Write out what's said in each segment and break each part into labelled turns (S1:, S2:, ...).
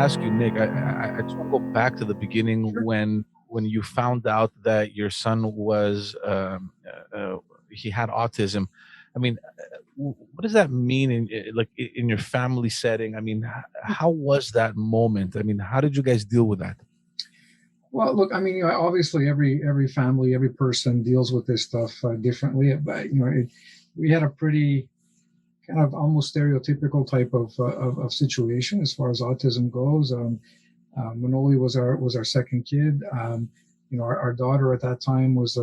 S1: ask you, Nick, I just want to go back to the beginning
S2: Sure.
S1: when you found out that your son was he had autism. I mean, what does that mean in your family setting? I mean, how was that moment? I mean, how did you guys deal with that?
S2: Well, look, I mean, obviously, every family, every person deals with this stuff differently. But we had a pretty kind of almost stereotypical type of situation as far as autism goes. Manoli was our second kid. Our daughter at that time was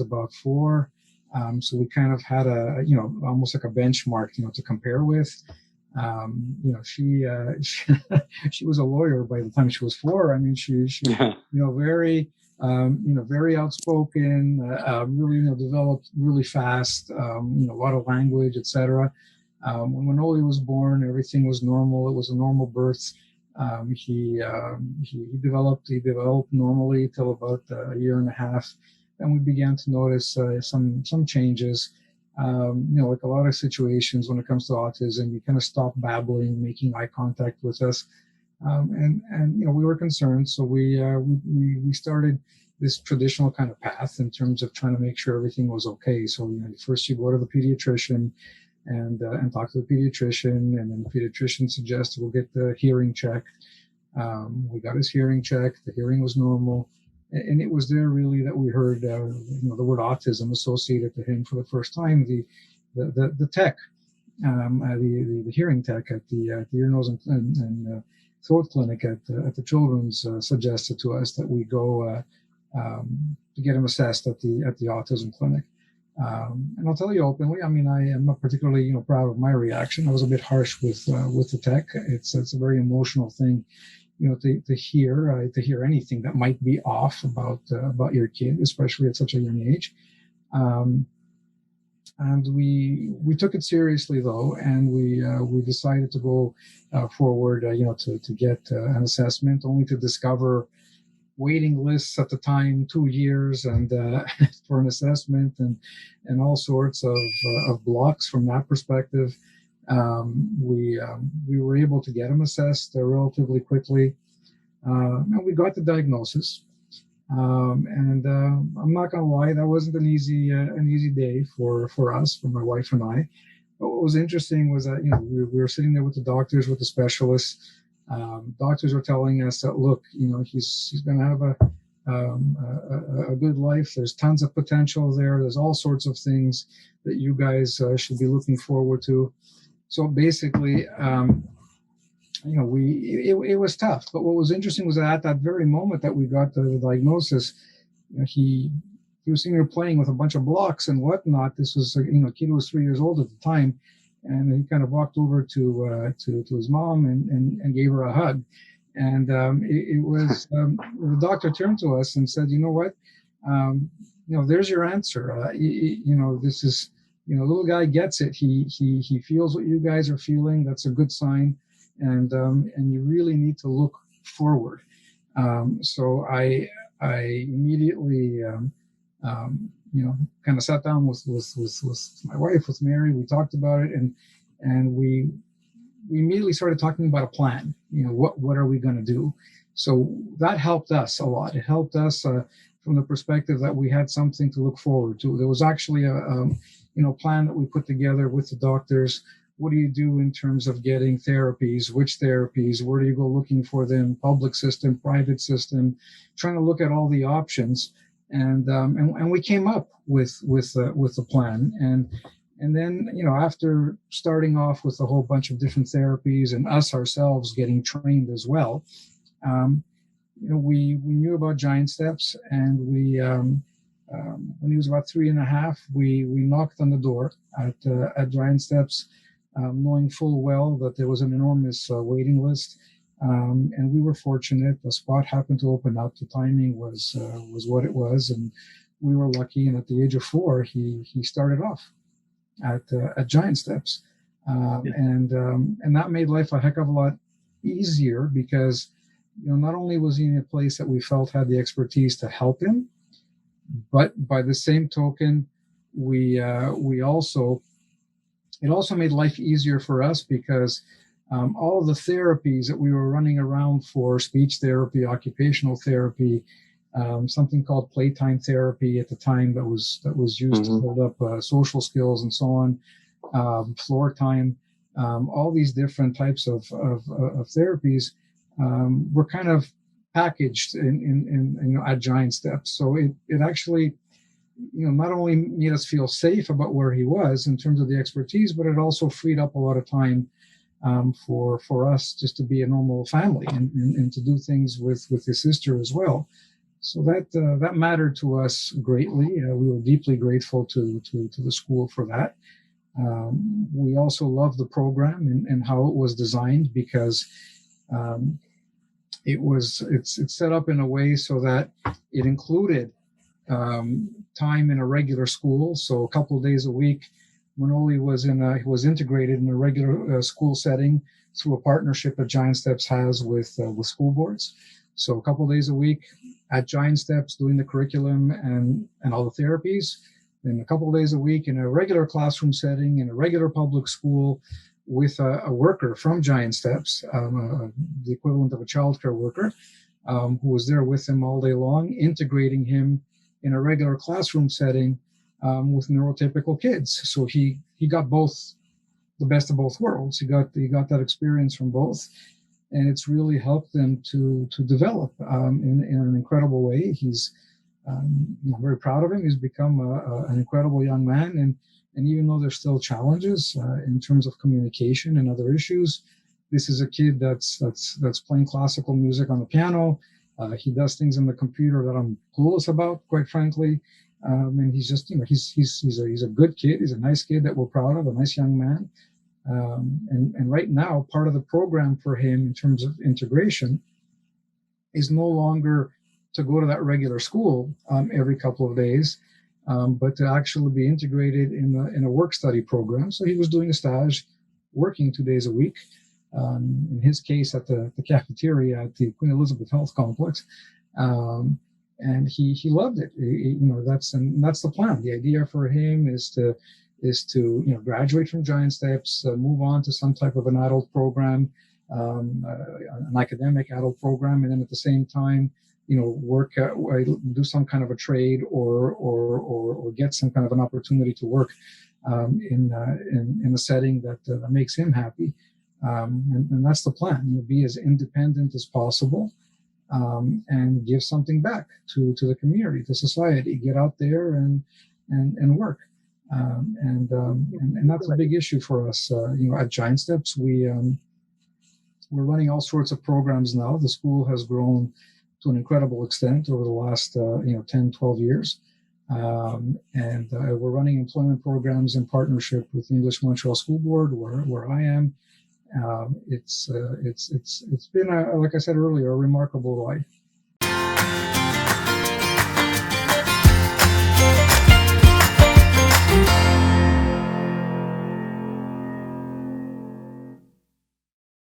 S2: about 4. So we kind of had almost like a benchmark, to compare with. She was a lawyer by the time she was 4. I mean, she
S3: Yeah.
S2: very, very outspoken, really, developed really fast, a lot of language, etc. When Manoli was born, everything was normal. It was a normal birth. He developed normally till about a year and a half. And we began to notice some changes. Like a lot of situations when it comes to autism, you kind of stop babbling, making eye contact with us, and we were concerned, so we started this traditional kind of path in terms of trying to make sure everything was okay. So first you go to the pediatrician and talk to the pediatrician, and then the pediatrician suggests we'll get the hearing checked. We got his hearing checked. The hearing was normal. And it was there really that we heard the word autism associated to him for the first time. The tech, the hearing tech at the ear, nose, and throat clinic at the children's suggested to us that we go to get him assessed at the autism clinic. And I'll tell you openly, I mean, I am not particularly proud of my reaction. I was a bit harsh with the tech. It's a very emotional thing, to hear anything that might be off about your kid, especially at such a young age. And we took it seriously though, and we decided to go forward, to get an assessment, only to discover waiting lists at the time, 2 years, and for an assessment, and all sorts of blocks from that perspective. We were able to get him assessed relatively quickly, and we got the diagnosis. And I'm not going to lie, that wasn't an easy day for us, for my wife and I. But what was interesting was that we were sitting there with the doctors, with the specialists. Doctors were telling us that, look, he's going to have a good life. There's tons of potential there. There's all sorts of things that you guys should be looking forward to. So basically, it was tough. But what was interesting was that at that very moment that we got the diagnosis, he was sitting there playing with a bunch of blocks and whatnot. This was a kid who was 3 years old at the time, and he kind of walked over to his mom and gave her a hug. And it was the doctor turned to us and said, "You know what? There's your answer. This is." Little guy gets it. He feels what you guys are feeling. That's a good sign, and you really need to look forward. So I immediately kind of sat down with my wife, with Mary. We talked about it, and we immediately started talking about a plan. What are we going to do? So that helped us a lot. It helped us from the perspective that we had something to look forward to. There was actually a plan that we put together with the doctors. What do you do in terms of getting therapies? Which therapies? Where do you go looking for them? Public system, private system? Trying to look at all the options, and we came up with the plan. And then after starting off with a whole bunch of different therapies and us ourselves getting trained as well, we knew about Giant Steps, and we. When he was about 3.5, we knocked on the door at Giant Steps, knowing full well that there was an enormous waiting list, and we were fortunate. The spot happened to open up. The timing was what it was, and we were lucky. And at the age of 4, he started off at Giant Steps, and that made life a heck of a lot easier because not only was he in a place that we felt had the expertise to help him, but by the same token, it also made life easier for us because all of the therapies that we were running around for, speech therapy, occupational therapy, something called playtime therapy at the time that was used to build up social skills and so on, floor time, all these different types of therapies were kind of packaged in at Giant Steps. So it actually, not only made us feel safe about where he was in terms of the expertise, but it also freed up a lot of time for us just to be a normal family and to do things with his sister as well. So that mattered to us greatly. We were deeply grateful to the school for that. We also loved the program and how it was designed, because it's set up in a way so that it included time in a regular school. So a couple of days a week, Manoli was integrated in a regular school setting through a partnership that Giant Steps has with school boards. So a couple of days a week at Giant Steps doing the curriculum and all the therapies. Then a couple of days a week in a regular classroom setting in a regular public school with a worker from Giant Steps, the equivalent of a childcare worker, who was there with him all day long, integrating him in a regular classroom setting with neurotypical kids. So he got both, the best of both worlds. He got that experience from both, and it's really helped them to develop in an incredible way. He's I'm very proud of him. He's become an incredible young man, and even though there's still challenges in terms of communication and other issues, this is a kid that's playing classical music on the piano. He does things on the computer that I'm clueless about, quite frankly. And he's just, he's a good kid. He's a nice kid that we're proud of, a nice young man. And right now, part of the program for him in terms of integration is no longer to go to that regular school every couple of days, but to actually be integrated in a work study program. So he was doing a stage, working 2 days a week. In his case, at the cafeteria at the Queen Elizabeth Health Complex, and he loved it. That's the plan. The idea for him is to graduate from Giant Steps, move on to some type of an adult program, an academic adult program, and then at the same time, work, do some kind of a trade or get some kind of an opportunity to work in a setting that makes him happy. And that's the plan. Be as independent as possible, and give something back to the community, to society. Get out there and work. And that's a big issue for us. At Giant Steps, we're running all sorts of programs now. The school has grown to an incredible extent over the last 10, 12 years. And we're running employment programs in partnership with the English Montreal School Board, where I am. It's been, like I said earlier, a remarkable life.